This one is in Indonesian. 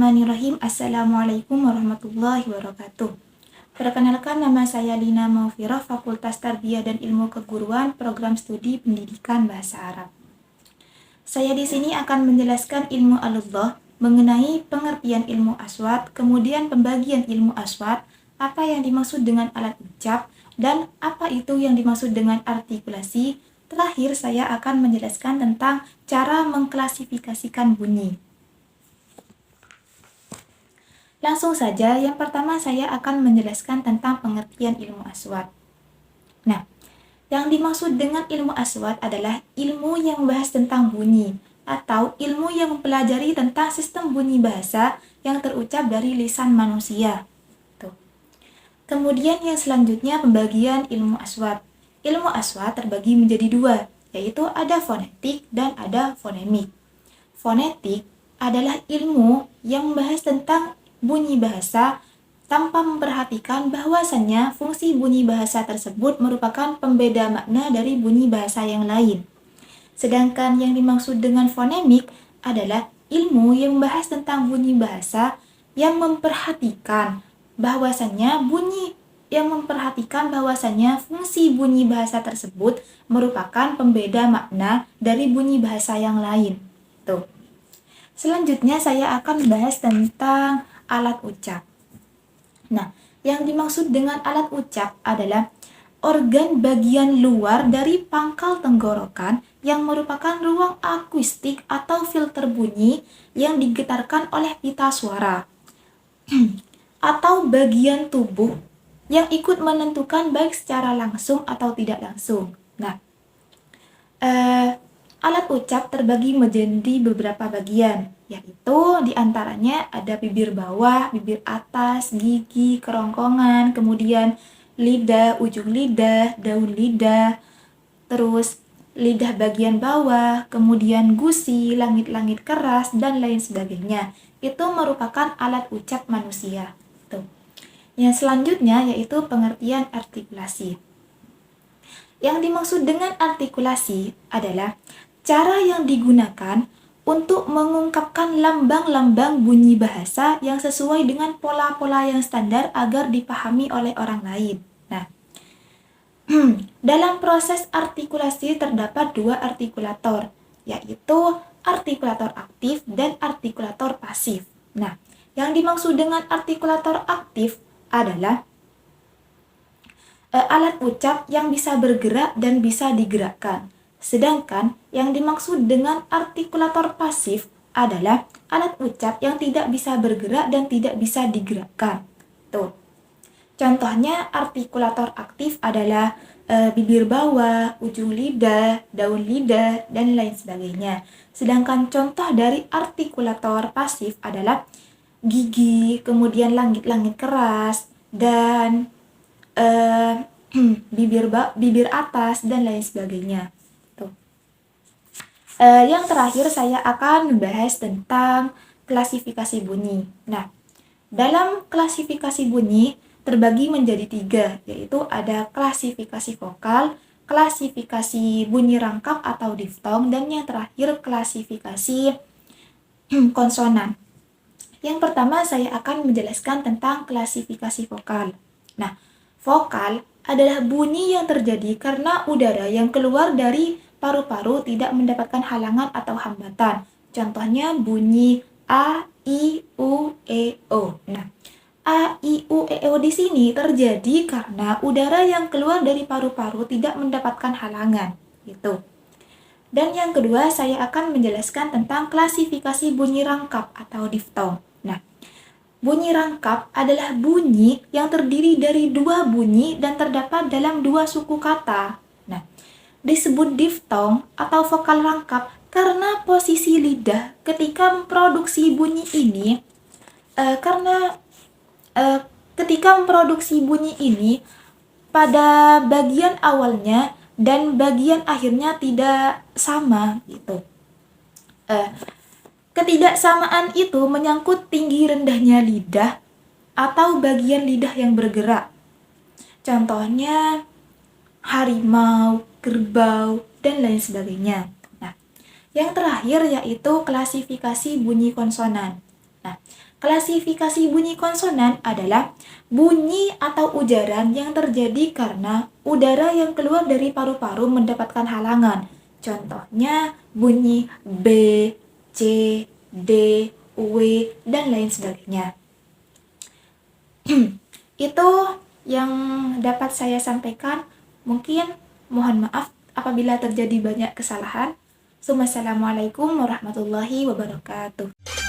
Bismillahirrahmanirrahim. Assalamualaikum warahmatullahi wabarakatuh. Perkenalkan, nama saya Lina Maufirah, Fakultas Tarbiyah dan Ilmu Keguruan, Program Studi Pendidikan Bahasa Arab. Saya di sini akan menjelaskan ilmu alullah mengenai pengertian ilmu aswat, kemudian pembagian ilmu aswat, apa yang dimaksud dengan alat ucap, dan apa itu yang dimaksud dengan artikulasi. Terakhir, saya akan menjelaskan tentang cara mengklasifikasikan bunyi. Langsung saja, yang pertama saya akan menjelaskan tentang pengertian ilmu aswat. Nah, yang dimaksud dengan ilmu aswat adalah ilmu yang membahas tentang bunyi atau ilmu yang mempelajari tentang sistem bunyi bahasa yang terucap dari lisan manusia. Tuh. Kemudian yang selanjutnya pembagian ilmu aswat. Ilmu aswat terbagi menjadi dua, yaitu ada fonetik dan ada fonemik. Fonetik adalah ilmu yang membahas tentang bunyi bahasa tanpa memperhatikan bahwasannya fungsi bunyi bahasa tersebut merupakan pembeda makna dari bunyi bahasa yang lain. Sedangkan yang dimaksud dengan fonemik adalah ilmu yang membahas tentang bunyi bahasa yang memperhatikan bahwasannya fungsi bunyi bahasa tersebut merupakan pembeda makna dari bunyi bahasa yang lain. Tuh. Selanjutnya saya akan membahas tentang alat ucap. Nah, yang dimaksud dengan alat ucap adalah organ bagian luar dari pangkal tenggorokan yang merupakan ruang akustik atau filter bunyi yang digetarkan oleh pita suara atau bagian tubuh yang ikut menentukan baik secara langsung atau tidak langsung. Nah, alat ucap terbagi menjadi beberapa bagian, yaitu diantaranya ada bibir bawah, bibir atas, gigi, kerongkongan, kemudian lidah, ujung lidah, daun lidah, terus lidah bagian bawah, kemudian gusi, langit-langit keras, dan lain sebagainya. Itu merupakan alat ucap manusia. Tuh. Yang selanjutnya yaitu pengertian artikulasi. Yang dimaksud dengan artikulasi adalah cara yang digunakan untuk mengungkapkan lambang-lambang bunyi bahasa yang sesuai dengan pola-pola yang standar agar dipahami oleh orang lain. Nah, dalam proses artikulasi terdapat dua artikulator, yaitu artikulator aktif dan artikulator pasif. Nah, yang dimaksud dengan artikulator aktif adalah alat ucap yang bisa bergerak dan bisa digerakkan. Sedangkan yang dimaksud dengan artikulator pasif adalah alat ucap yang tidak bisa bergerak dan tidak bisa digerakkan. Tuh. Contohnya artikulator aktif adalah bibir bawah, ujung lidah, daun lidah, dan lain sebagainya. Sedangkan contoh dari artikulator pasif adalah gigi, kemudian langit-langit keras, dan bibir atas, dan lain sebagainya. Yang terakhir saya akan membahas tentang klasifikasi bunyi. Nah, dalam klasifikasi bunyi terbagi menjadi tiga, yaitu ada klasifikasi vokal, klasifikasi bunyi rangkap atau diftong, dan yang terakhir klasifikasi konsonan. Yang pertama saya akan menjelaskan tentang klasifikasi vokal. Nah, vokal adalah bunyi yang terjadi karena udara yang keluar dari paru-paru tidak mendapatkan halangan atau hambatan. Contohnya bunyi A, I, U, E, O. Nah, A, I, U, E, O di sini terjadi karena udara yang keluar dari paru-paru tidak mendapatkan halangan. Gitu. Dan yang kedua, saya akan menjelaskan tentang klasifikasi bunyi rangkap atau diftong. Nah, bunyi rangkap adalah bunyi yang terdiri dari dua bunyi dan terdapat dalam dua suku kata. Nah, disebut diftong atau vokal rangkap karena posisi lidah ketika memproduksi bunyi ini pada bagian awalnya dan bagian akhirnya tidak sama gitu. Ketidaksamaan itu menyangkut tinggi rendahnya lidah atau bagian lidah yang bergerak. Contohnya harimau, kerbau, dan lain sebagainya. Nah, yang terakhir yaitu klasifikasi bunyi konsonan. Nah, Klasifikasi bunyi konsonan adalah bunyi atau ujaran yang terjadi karena udara yang keluar dari paru-paru mendapatkan halangan. Contohnya bunyi B, C, D, W, dan lain sebagainya. Itu yang dapat saya sampaikan. Mungkin mohon maaf apabila terjadi banyak kesalahan. Wassalamualaikum warahmatullahi wabarakatuh.